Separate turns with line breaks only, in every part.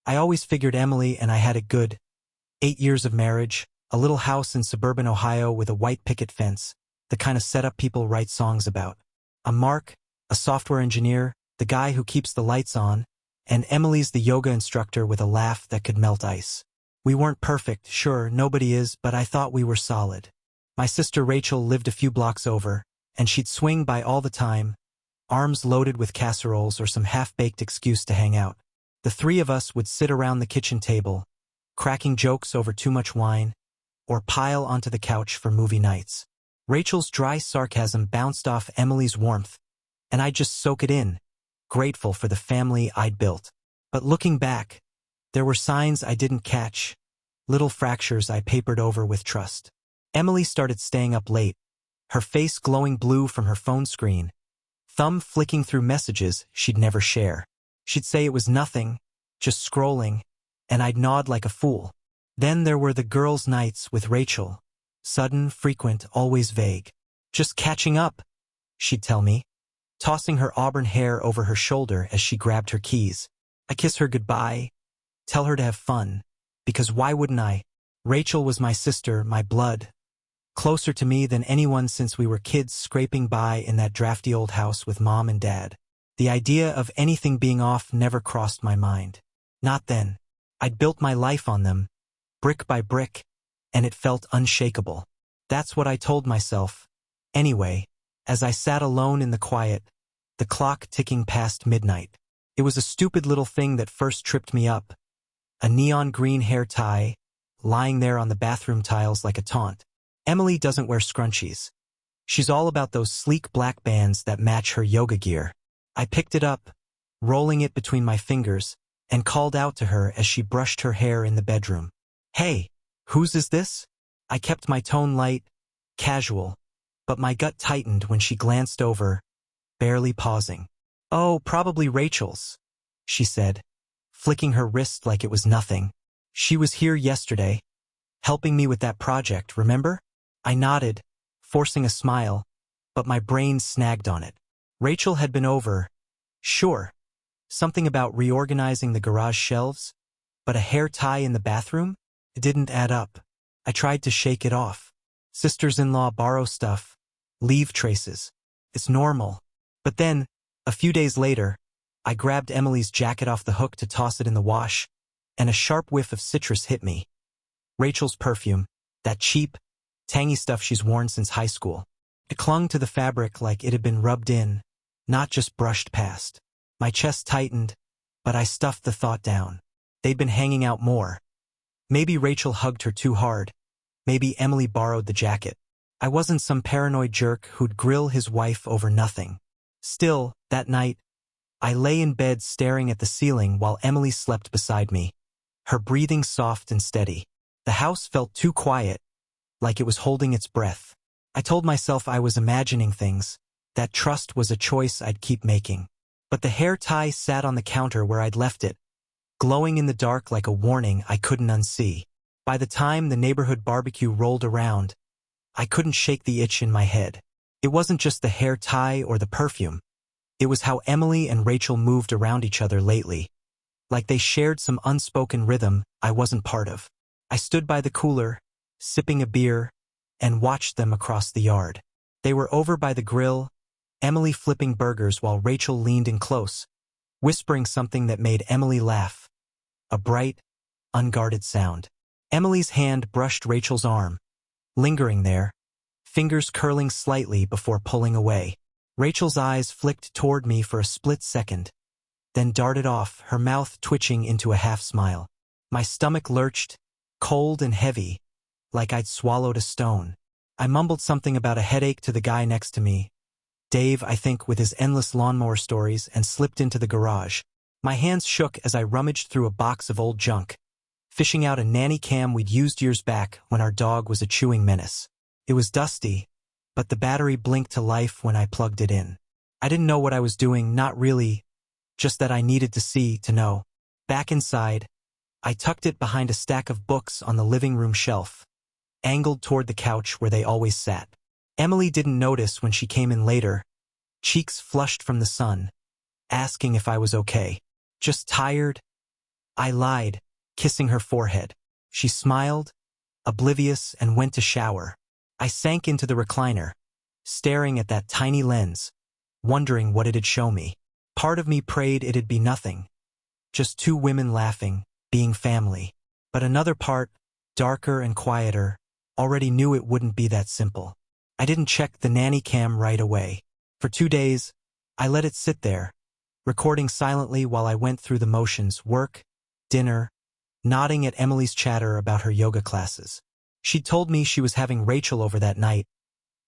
I always figured Emily and I had it good. 8 years of marriage, a little house in suburban Ohio with a white picket fence, the kind of setup people write songs about. I'm Mark, a software engineer, the guy who keeps the lights on, and Emily's the yoga instructor with a laugh that could melt ice. We weren't perfect, sure, nobody is, but I thought we were solid. My sister Rachel lived a few blocks over, and she'd swing by all the time, arms loaded with casseroles or some half-baked excuse to hang out. The three of us would sit around the kitchen table, cracking jokes over too much wine, or pile onto the couch for movie nights. Rachel's dry sarcasm bounced off Emily's warmth, and I'd just soak it in, grateful for the family I'd built. But looking back, there were signs I didn't catch, little fractures I papered over with trust. Emily started staying up late, her face glowing blue from her phone screen, thumb flicking through messages she'd never share. She'd say it was nothing, just scrolling, and I'd nod like a fool. Then there were the girls' nights with Rachel. Sudden, frequent, always vague. Just catching up, she'd tell me, tossing her auburn hair over her shoulder as she grabbed her keys. I kiss her goodbye, tell her to have fun, because why wouldn't I? Rachel was my sister, my blood, closer to me than anyone since we were kids scraping by in that drafty old house with Mom and Dad. The idea of anything being off never crossed my mind. Not then. I'd built my life on them, brick by brick, and it felt unshakable. That's what I told myself. Anyway, as I sat alone in the quiet, the clock ticking past midnight. It was a stupid little thing that first tripped me up. A neon green hair tie, lying there on the bathroom tiles like a taunt. Emily doesn't wear scrunchies. She's all about those sleek black bands that match her yoga gear. I picked it up, rolling it between my fingers, and called out to her as she brushed her hair in the bedroom. Hey, whose is this? I kept my tone light, casual, but my gut tightened when she glanced over, barely pausing. Oh, probably Rachel's, she said, flicking her wrist like it was nothing. She was here yesterday, helping me with that project, remember? I nodded, forcing a smile, but my brain snagged on it. Rachel had been over, sure. Something about reorganizing the garage shelves, but a hair tie in the bathroom? It didn't add up. I tried to shake it off. Sisters-in-law borrow stuff, leave traces. It's normal. But then, a few days later, I grabbed Emily's jacket off the hook to toss it in the wash, and a sharp whiff of citrus hit me. Rachel's perfume, that cheap, tangy stuff she's worn since high school. It clung to the fabric like it had been rubbed in, not just brushed past. My chest tightened, but I stuffed the thought down. They'd been hanging out more. Maybe Rachel hugged her too hard. Maybe Emily borrowed the jacket. I wasn't some paranoid jerk who'd grill his wife over nothing. Still, that night, I lay in bed staring at the ceiling while Emily slept beside me, her breathing soft and steady. The house felt too quiet, like it was holding its breath. I told myself I was imagining things, that trust was a choice I'd keep making. But the hair tie sat on the counter where I'd left it, glowing in the dark like a warning I couldn't unsee. By the time the neighborhood barbecue rolled around, I couldn't shake the itch in my head. It wasn't just the hair tie or the perfume. It was how Emily and Rachel moved around each other lately, like they shared some unspoken rhythm I wasn't part of. I stood by the cooler, sipping a beer, and watched them across the yard. They were over by the grill, Emily flipping burgers while Rachel leaned in close, whispering something that made Emily laugh. A bright, unguarded sound. Emily's hand brushed Rachel's arm, lingering there, fingers curling slightly before pulling away. Rachel's eyes flicked toward me for a split second, then darted off, her mouth twitching into a half-smile. My stomach lurched, cold and heavy, like I'd swallowed a stone. I mumbled something about a headache to the guy next to me, Dave, I think, with his endless lawnmower stories, and slipped into the garage. My hands shook as I rummaged through a box of old junk, fishing out a nanny cam we'd used years back when our dog was a chewing menace. It was dusty, but the battery blinked to life when I plugged it in. I didn't know what I was doing, not really, just that I needed to see to know. Back inside, I tucked it behind a stack of books on the living room shelf, angled toward the couch where they always sat. Emily didn't notice when she came in later, cheeks flushed from the sun, asking if I was okay. Just tired, I lied, kissing her forehead. She smiled, oblivious, and went to shower. I sank into the recliner, staring at that tiny lens, wondering what it'd show me. Part of me prayed it'd be nothing, just two women laughing, being family. But another part, darker and quieter, already knew it wouldn't be that simple. I didn't check the nanny cam right away. For 2 days, I let it sit there, recording silently while I went through the motions: work, dinner, nodding at Emily's chatter about her yoga classes. She'd told me she was having Rachel over that night,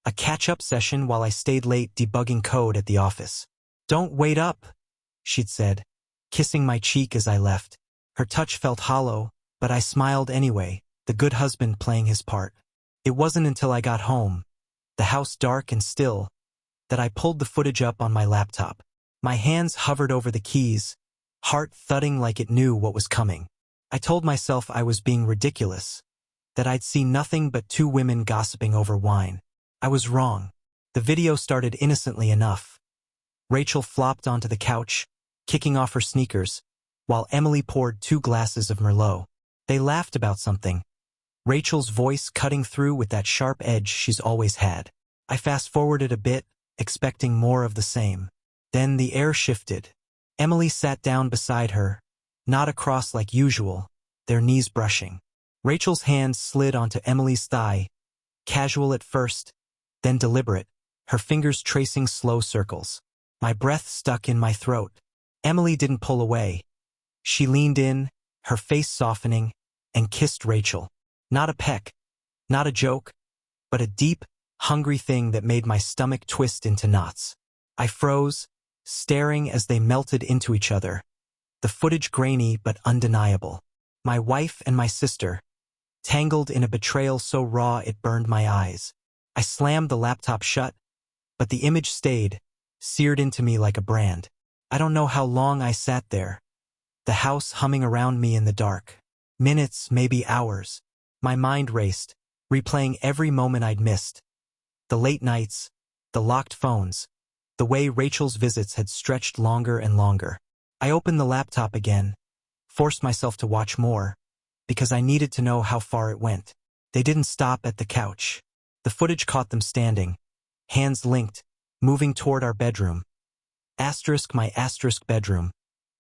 a catch-up session while I stayed late debugging code at the office. "Don't wait up," she'd said, kissing my cheek as I left. Her touch felt hollow, but I smiled anyway, the good husband playing his part. It wasn't until I got home, the house dark and still, that I pulled the footage up on my laptop. My hands hovered over the keys, heart thudding like it knew what was coming. I told myself I was being ridiculous, that I'd see nothing but two women gossiping over wine. I was wrong. The video started innocently enough. Rachel flopped onto the couch, kicking off her sneakers, while Emily poured 2 glasses of Merlot. They laughed about something, Rachel's voice cutting through with that sharp edge she's always had. I fast-forwarded a bit, expecting more of the same. Then the air shifted. Emily sat down beside her, not across like usual, their knees brushing. Rachel's hand slid onto Emily's thigh, casual at first, then deliberate, her fingers tracing slow circles. My breath stuck in my throat. Emily didn't pull away. She leaned in, her face softening, and kissed Rachel. Not a peck, not a joke, but a deep, hungry thing that made my stomach twist into knots. I froze, staring as they melted into each other, the footage grainy but undeniable. My wife and my sister, tangled in a betrayal so raw it burned my eyes. I slammed the laptop shut, but the image stayed, seared into me like a brand. I don't know how long I sat there, the house humming around me in the dark. Minutes, maybe hours. My mind raced, replaying every moment I'd missed. The late nights, the locked phones, the way Rachel's visits had stretched longer and longer. I opened the laptop again, forced myself to watch more, because I needed to know how far it went. They didn't stop at the couch. The footage caught them standing, hands linked, moving toward our bedroom. My bedroom,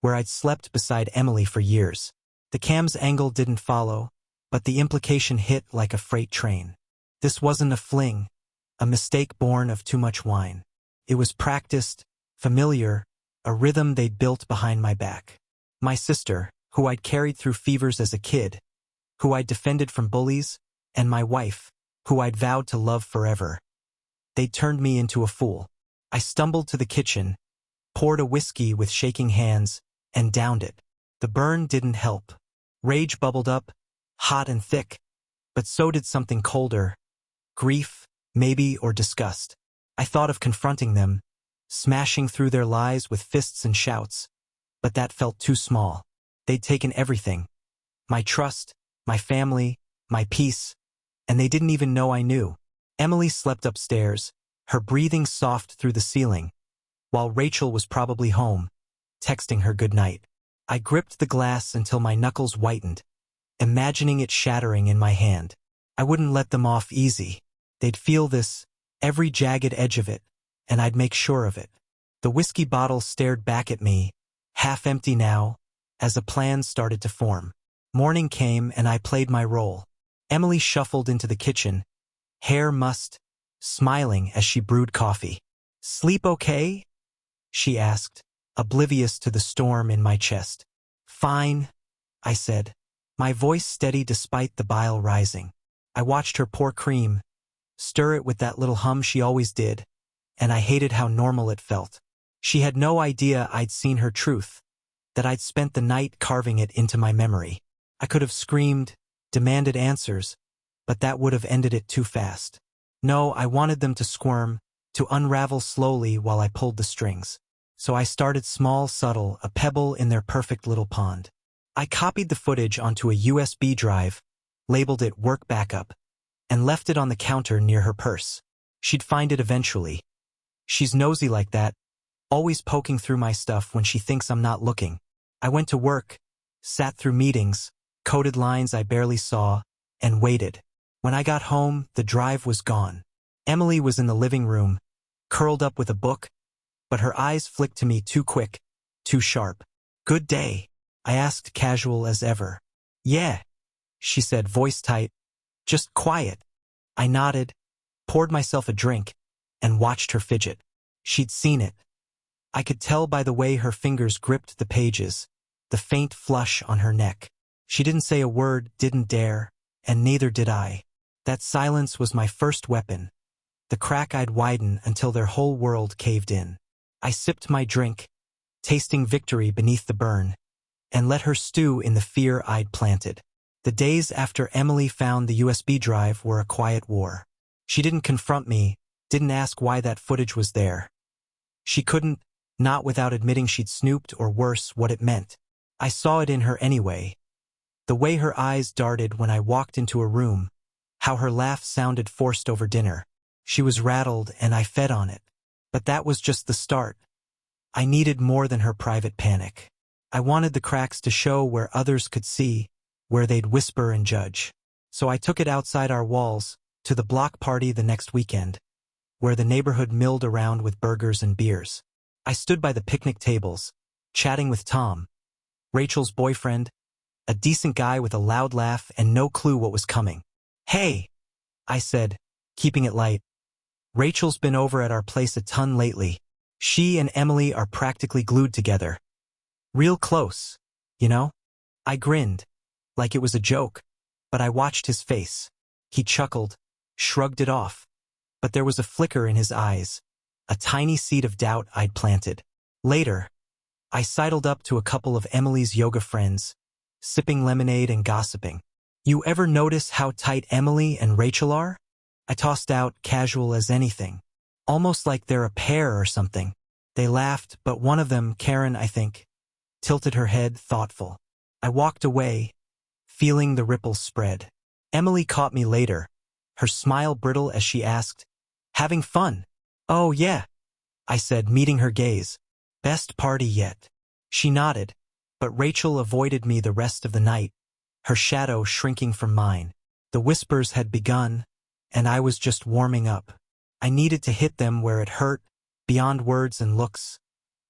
where I'd slept beside Emily for years. The cam's angle didn't follow, but the implication hit like a freight train. This wasn't a fling, a mistake born of too much wine. It was practiced, familiar, a rhythm they'd built behind my back. My sister, who I'd carried through fevers as a kid, who I'd defended from bullies, and my wife, who I'd vowed to love forever. They'd turned me into a fool. I stumbled to the kitchen, poured a whiskey with shaking hands, and downed it. The burn didn't help. Rage bubbled up, hot and thick, but so did something colder. Grief, maybe, or disgust. I thought of confronting them, smashing through their lies with fists and shouts, but that felt too small. They'd taken everything. My trust, my family, my peace, and they didn't even know I knew. Emily slept upstairs, her breathing soft through the ceiling, while Rachel was probably home, texting her goodnight. I gripped the glass until my knuckles whitened, imagining it shattering in my hand. I wouldn't let them off easy. They'd feel this, every jagged edge of it, and I'd make sure of it. The whiskey bottle stared back at me, half empty now, as a plan started to form. Morning came and I played my role. Emily shuffled into the kitchen, hair mussed, smiling as she brewed coffee. "Sleep okay?" she asked, oblivious to the storm in my chest. "Fine," I said, my voice steady despite the bile rising. I watched her pour cream, stir it with that little hum she always did, and I hated how normal it felt. She had no idea I'd seen her truth, that I'd spent the night carving it into my memory. I could have screamed, demanded answers, but that would have ended it too fast. No, I wanted them to squirm, to unravel slowly while I pulled the strings. So I started small, subtle, a pebble in their perfect little pond. I copied the footage onto a USB drive, labeled it Work Backup, and left it on the counter near her purse. She'd find it eventually. She's nosy like that, always poking through my stuff when she thinks I'm not looking. I went to work, sat through meetings, coded lines I barely saw, and waited. When I got home, the drive was gone. Emily was in the living room, curled up with a book, but her eyes flicked to me too quick, too sharp. "Good day?" I asked, casual as ever. "Yeah," she said, voice tight. "Just quiet." I nodded, poured myself a drink, and watched her fidget. She'd seen it. I could tell by the way her fingers gripped the pages, the faint flush on her neck. She didn't say a word, didn't dare, and neither did I. That silence was my first weapon. The crack I'd widen until their whole world caved in. I sipped my drink, tasting victory beneath the burn, and let her stew in the fear I'd planted. The days after Emily found the USB drive were a quiet war. She didn't confront me, didn't ask why that footage was there. She couldn't, not without admitting she'd snooped, or worse, what it meant. I saw it in her anyway. The way her eyes darted when I walked into a room, how her laugh sounded forced over dinner. She was rattled, and I fed on it. But that was just the start. I needed more than her private panic. I wanted the cracks to show where others could see, where they'd whisper and judge. So I took it outside our walls, to the block party the next weekend, where the neighborhood milled around with burgers and beers. I stood by the picnic tables, chatting with Tom, Rachel's boyfriend, a decent guy with a loud laugh and no clue what was coming. "Hey," I said, keeping it light. "Rachel's been over at our place a ton lately. She and Emily are practically glued together. Real close, you know?" I grinned, like it was a joke, but I watched his face. He chuckled, shrugged it off, but there was a flicker in his eyes, a tiny seed of doubt I'd planted. Later, I sidled up to a couple of Emily's yoga friends, sipping lemonade and gossiping. "You ever notice how tight Emily and Rachel are?" I tossed out, casual as anything. "Almost like they're a pair or something." They laughed, but one of them, Karen, I think, tilted her head, thoughtful. I walked away, feeling the ripples spread. Emily caught me later, her smile brittle as she asked, "Having fun?" "Oh yeah," I said, meeting her gaze. "Best party yet." She nodded, but Rachel avoided me the rest of the night, her shadow shrinking from mine. The whispers had begun, and I was just warming up. I needed to hit them where it hurt, beyond words and looks.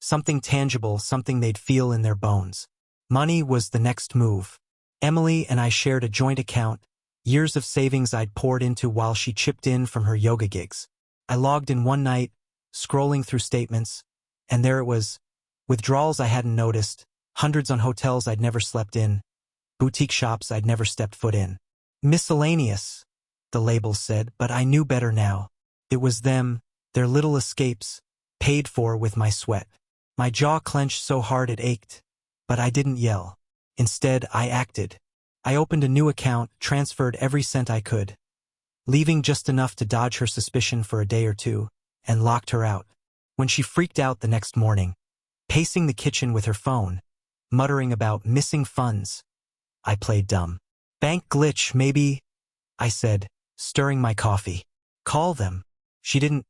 Something tangible, something they'd feel in their bones. Money was the next move. Emily and I shared a joint account, years of savings I'd poured into while she chipped in from her yoga gigs. I logged in one night, scrolling through statements, and there it was. Withdrawals I hadn't noticed, hundreds on hotels I'd never slept in, boutique shops I'd never stepped foot in. "Miscellaneous," the label said, but I knew better now. It was them, their little escapes, paid for with my sweat. My jaw clenched so hard it ached, but I didn't yell. Instead, I acted. I opened a new account, transferred every cent I could, leaving just enough to dodge her suspicion for a day or two, and locked her out. When she freaked out the next morning, pacing the kitchen with her phone, muttering about missing funds, I played dumb. "Bank glitch, maybe," I said, stirring my coffee. "Call them." She didn't,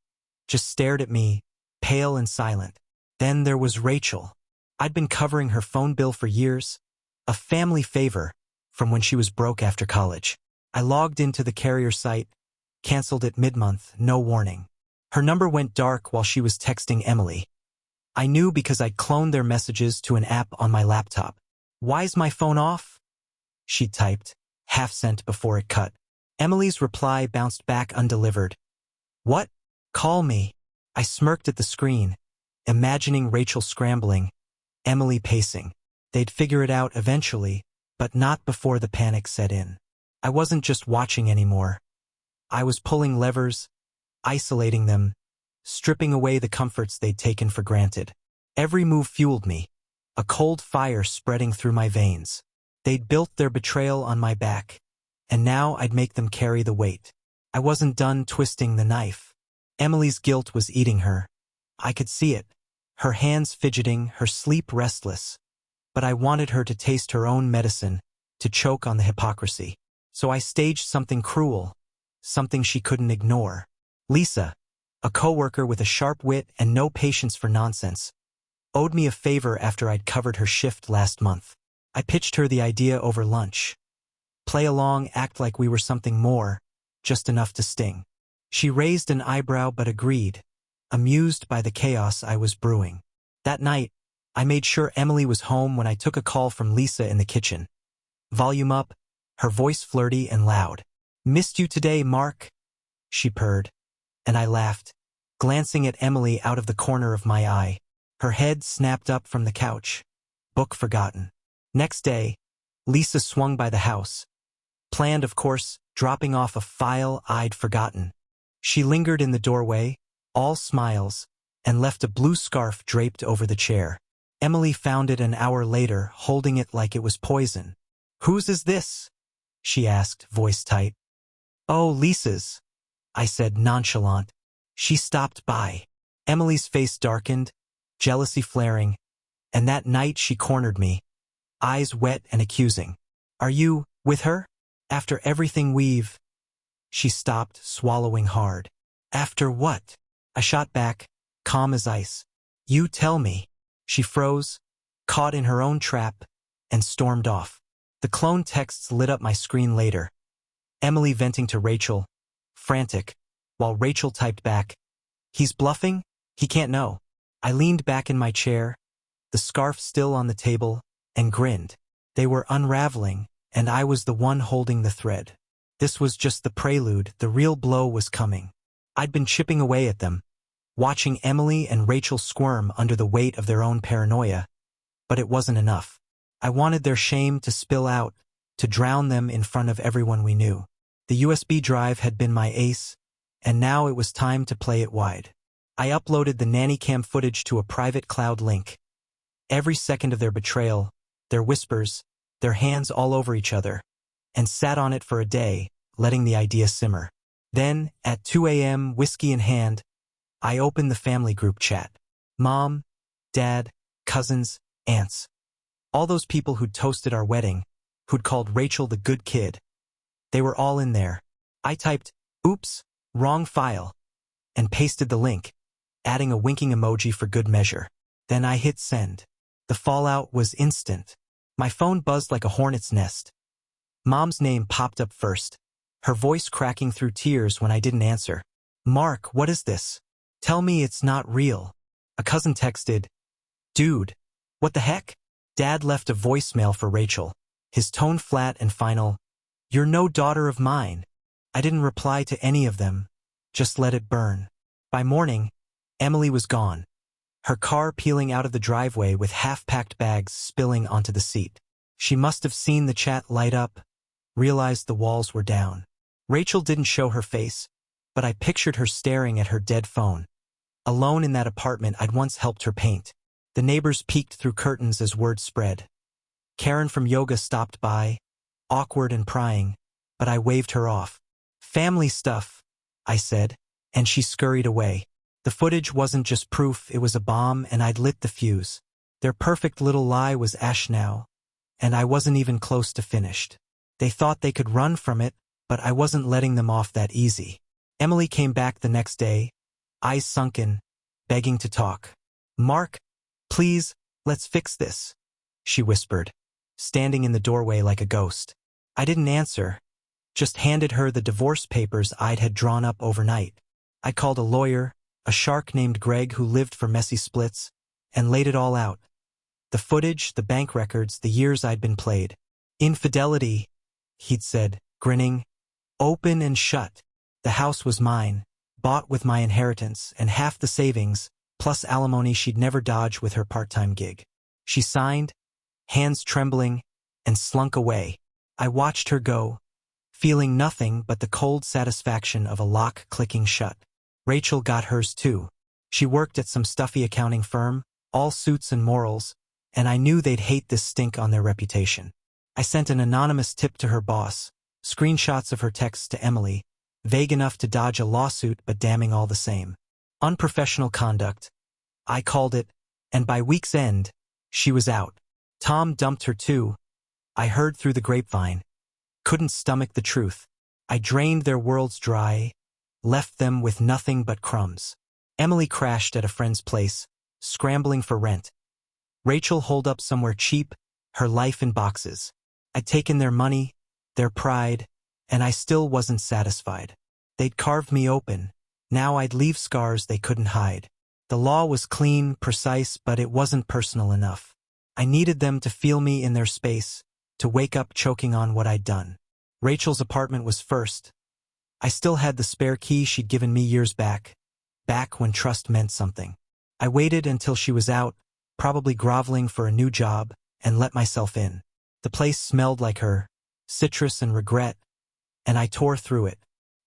just stared at me, pale and silent. Then there was Rachel. I'd been covering her phone bill for years, a family favor from when she was broke after college. I logged into the carrier site, canceled it mid-month, no warning. Her number went dark while she was texting Emily. I knew because I'd cloned their messages to an app on my laptop. "Why's my phone off?" she typed, half sent before it cut. Emily's reply bounced back undelivered. "What? Call me." I smirked at the screen, imagining Rachel scrambling, Emily pacing. They'd figure it out eventually, but not before the panic set in. I wasn't just watching anymore. I was pulling levers, isolating them, stripping away the comforts they'd taken for granted. Every move fueled me, a cold fire spreading through my veins. They'd built their betrayal on my back, and now I'd make them carry the weight. I wasn't done twisting the knife. Emily's guilt was eating her. I could see it, her hands fidgeting, her sleep restless. But I wanted her to taste her own medicine, to choke on the hypocrisy. So I staged something cruel, something she couldn't ignore. Lisa, a coworker with a sharp wit and no patience for nonsense, owed me a favor after I'd covered her shift last month. I pitched her the idea over lunch. Play along, act like we were something more, just enough to sting. She raised an eyebrow but agreed, amused by the chaos I was brewing. That night, I made sure Emily was home when I took a call from Lisa in the kitchen. Volume up, her voice flirty and loud. "Missed you today, Mark," she purred, and I laughed, glancing at Emily out of the corner of my eye. Her head snapped up from the couch. Book forgotten. Next day, Lisa swung by the house. Planned, of course, dropping off a file I'd forgotten. She lingered in the doorway, all smiles, and left a blue scarf draped over the chair. Emily found it an hour later, holding it like it was poison. "Whose is this?" she asked, voice tight. "Oh, Lisa's," I said, nonchalant. She stopped by. Emily's face darkened, jealousy flaring, and that night she cornered me, eyes wet and accusing. "Are you with her? After everything we've—" She stopped, swallowing hard. "After what?" I shot back, calm as ice. "You tell me." She froze, caught in her own trap, and stormed off. The clone texts lit up my screen later. Emily venting to Rachel, frantic, while Rachel typed back, "He's bluffing? He can't know." I leaned back in my chair, the scarf still on the table, and grinned. They were unraveling, and I was the one holding the thread. This was just the prelude, the real blow was coming. I'd been chipping away at them, watching Emily and Rachel squirm under the weight of their own paranoia, but it wasn't enough. I wanted their shame to spill out, to drown them in front of everyone we knew. The USB drive had been my ace, and now it was time to play it wide. I uploaded the nanny cam footage to a private cloud link. Every second of their betrayal, their whispers, their hands all over each other, and sat on it for a day, letting the idea simmer. Then, at 2 a.m., whiskey in hand, I opened the family group chat. Mom, Dad, cousins, aunts. All those people who'd toasted our wedding, who'd called Rachel the good kid. They were all in there. I typed, "Oops, wrong file," and pasted the link, adding a winking emoji for good measure. Then I hit send. The fallout was instant. My phone buzzed like a hornet's nest. Mom's name popped up first, her voice cracking through tears when I didn't answer. "Mark, what is this? Tell me it's not real." A cousin texted, "Dude, what the heck?" Dad left a voicemail for Rachel, his tone flat and final, "You're no daughter of mine." I didn't reply to any of them, just let it burn. By morning, Emily was gone, her car peeling out of the driveway with half-packed bags spilling onto the seat. She must have seen the chat light up, realized the walls were down. Rachel didn't show her face, but I pictured her staring at her dead phone. Alone in that apartment I'd once helped her paint. The neighbors peeked through curtains as word spread. Karen from yoga stopped by, awkward and prying, but I waved her off. "Family stuff," I said, and she scurried away. The footage wasn't just proof, it was a bomb, and I'd lit the fuse. Their perfect little lie was ash now, and I wasn't even close to finished. They thought they could run from it, but I wasn't letting them off that easy. Emily came back the next day, eyes sunken, begging to talk. "Mark, please, let's fix this," she whispered, standing in the doorway like a ghost. I didn't answer, just handed her the divorce papers I'd had drawn up overnight. I called a lawyer, a shark named Greg who lived for messy splits, and laid it all out. The footage, the bank records, the years I'd been played. "Infidelity," he'd said, grinning. "Open and shut. The house was mine, bought with my inheritance, and half the savings, plus alimony she'd never dodge with her part-time gig." She signed, hands trembling, and slunk away. I watched her go, feeling nothing but the cold satisfaction of a lock clicking shut. Rachel got hers too. She worked at some stuffy accounting firm, all suits and morals, and I knew they'd hate this stink on their reputation. I sent an anonymous tip to her boss, screenshots of her texts to Emily, vague enough to dodge a lawsuit but damning all the same. Unprofessional conduct, I called it, and by week's end, she was out. Tom dumped her too, I heard through the grapevine. Couldn't stomach the truth. I drained their worlds dry, left them with nothing but crumbs. Emily crashed at a friend's place, scrambling for rent. Rachel holed up somewhere cheap, her life in boxes. I'd taken their money, their pride, and I still wasn't satisfied. They'd carved me open. Now I'd leave scars they couldn't hide. The law was clean, precise, but it wasn't personal enough. I needed them to feel me in their space, to wake up choking on what I'd done. Rachel's apartment was first. I still had the spare key she'd given me years back when trust meant something. I waited until she was out, probably groveling for a new job, and let myself in. The place smelled like her, citrus and regret, and I tore through it.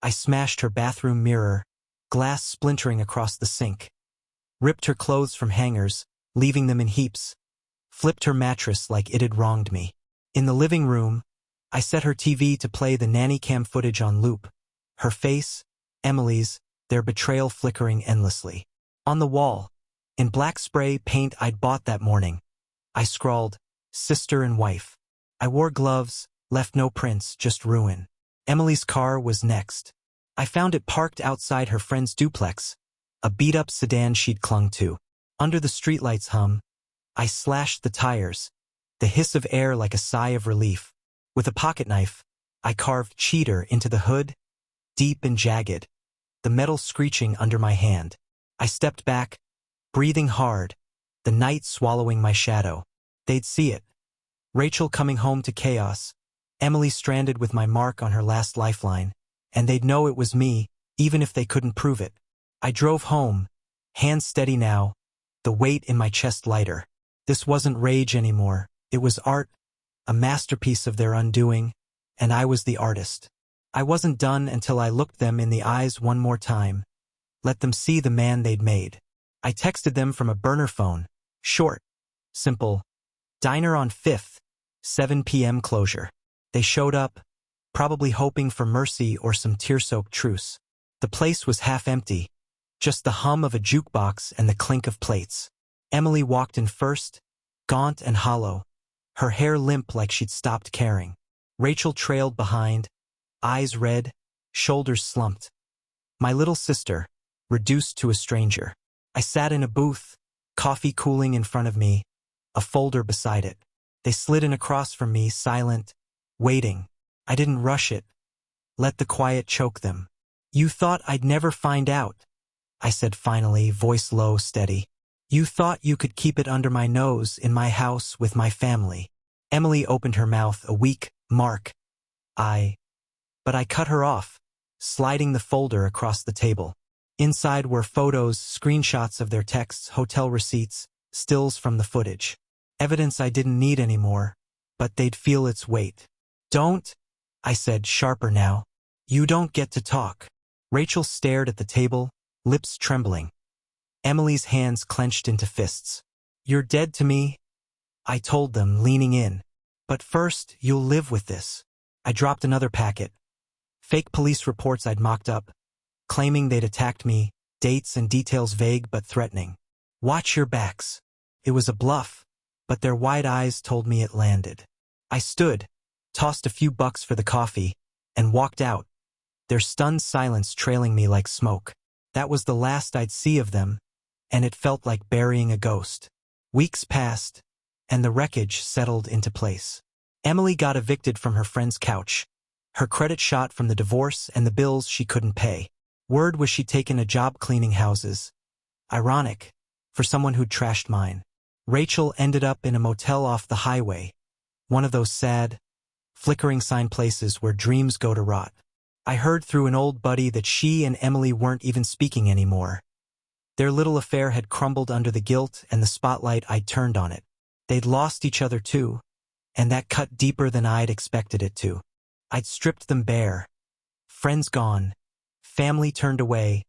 I smashed her bathroom mirror, glass splintering across the sink, ripped her clothes from hangers, leaving them in heaps, flipped her mattress like it had wronged me. In the living room, I set her TV to play the nanny cam footage on loop. Her face, Emily's, their betrayal flickering endlessly. On the wall, in black spray paint I'd bought that morning, I scrawled, "Sister and wife." I wore gloves, left no prints, just ruin. Emily's car was next. I found it parked outside her friend's duplex, a beat-up sedan she'd clung to. Under the streetlight's hum, I slashed the tires, the hiss of air like a sigh of relief. With a pocket knife, I carved "Cheater" into the hood, deep and jagged, the metal screeching under my hand. I stepped back, breathing hard, the night swallowing my shadow. They'd see it. Rachel coming home to chaos, Emily stranded with my mark on her last lifeline, and they'd know it was me, even if they couldn't prove it. I drove home, hands steady now, the weight in my chest lighter. This wasn't rage anymore, it was art, a masterpiece of their undoing, and I was the artist. I wasn't done until I looked them in the eyes one more time, let them see the man they'd made. I texted them from a burner phone, short, simple, "Diner on 5th, 7 p.m. closure." They showed up, probably hoping for mercy or some tear-soaked truce. The place was half empty, just the hum of a jukebox and the clink of plates. Emily walked in first, gaunt and hollow, her hair limp like she'd stopped caring. Rachel trailed behind, eyes red, shoulders slumped. My little sister, reduced to a stranger. I sat in a booth, coffee cooling in front of me, a folder beside it. They slid in across from me, silent, waiting. I didn't rush it. Let the quiet choke them. "You thought I'd never find out," I said finally, voice low, steady. "You thought you could keep it under my nose in my house with my family." Emily opened her mouth, a weak "Mark." But I cut her off, sliding the folder across the table. Inside were photos, screenshots of their texts, hotel receipts, stills from the footage. Evidence I didn't need anymore, but they'd feel its weight. "Don't," I said, sharper now. "You don't get to talk." Rachel stared at the table, lips trembling. Emily's hands clenched into fists. "You're dead to me," I told them, leaning in. "But first, you'll live with this." I dropped another packet. Fake police reports I'd mocked up, claiming they'd attacked me, dates and details vague but threatening. "Watch your backs." It was a bluff, but their wide eyes told me it landed. I stood, tossed a few bucks for the coffee, and walked out, their stunned silence trailing me like smoke. That was the last I'd see of them, and it felt like burying a ghost. Weeks passed, and the wreckage settled into place. Emily got evicted from her friend's couch, her credit shot from the divorce and the bills she couldn't pay. Word was she'd taken a job cleaning houses. Ironic, for someone who'd trashed mine. Rachel ended up in a motel off the highway, one of those sad, flickering sign places where dreams go to rot. I heard through an old buddy that she and Emily weren't even speaking anymore. Their little affair had crumbled under the guilt and the spotlight I'd turned on it. They'd lost each other too, and that cut deeper than I'd expected it to. I'd stripped them bare. Friends gone, family turned away,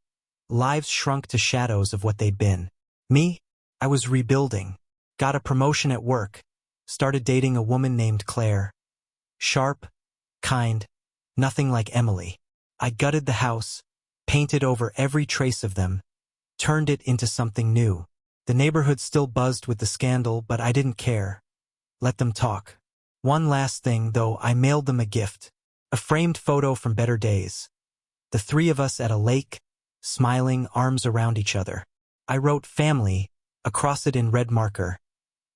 lives shrunk to shadows of what they'd been. Me? I was rebuilding. Got a promotion at work. Started dating a woman named Claire. Sharp, kind, nothing like Emily. I gutted the house, painted over every trace of them, turned it into something new. The neighborhood still buzzed with the scandal, but I didn't care. Let them talk. One last thing, though, I mailed them a gift. A framed photo from better days. The three of us at a lake, smiling, arms around each other. I wrote "family" across it in red marker.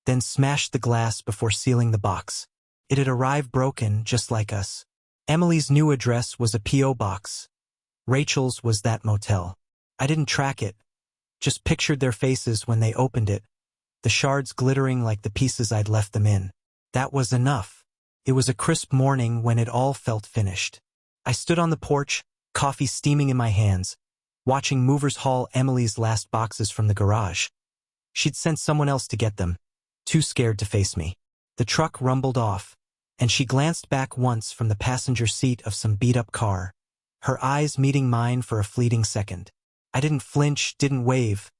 then smashed the glass before sealing the box. It had arrived broken, just like us. Emily's new address was a P.O. box. Rachel's was that motel. I didn't track it, just pictured their faces when they opened it, the shards glittering like the pieces I'd left them in. That was enough. It was a crisp morning when it all felt finished. I stood on the porch, coffee steaming in my hands, watching movers haul Emily's last boxes from the garage. She'd sent someone else to get them, too scared to face me. The truck rumbled off, and she glanced back once from the passenger seat of some beat-up car, her eyes meeting mine for a fleeting second. I didn't flinch, didn't wave,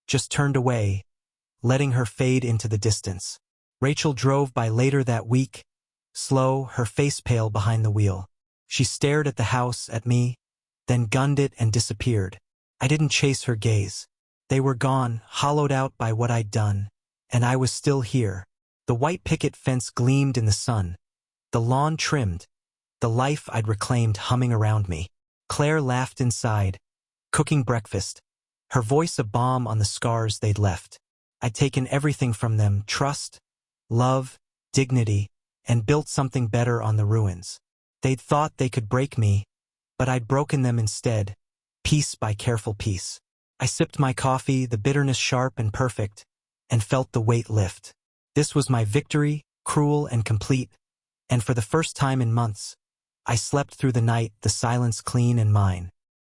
just turned away, letting her fade into the distance. Rachel drove by later that week, slow, her face pale behind the wheel. She stared at the house, at me, then gunned it and disappeared. I didn't chase her gaze. They were gone, hollowed out by what I'd done, and I was still here. The white picket fence gleamed in the sun, the lawn trimmed, the life I'd reclaimed humming around me. Claire laughed inside, cooking breakfast, her voice a balm on the scars they'd left. I'd taken everything from them, trust, love, dignity, and built something better on the ruins. They'd thought they could break me, but I'd broken them instead, piece by careful piece. I sipped my coffee, the bitterness sharp and perfect, and felt the weight lift. This was my victory, cruel and complete, and for the first time in months, I slept through the night, the silence clean and mine.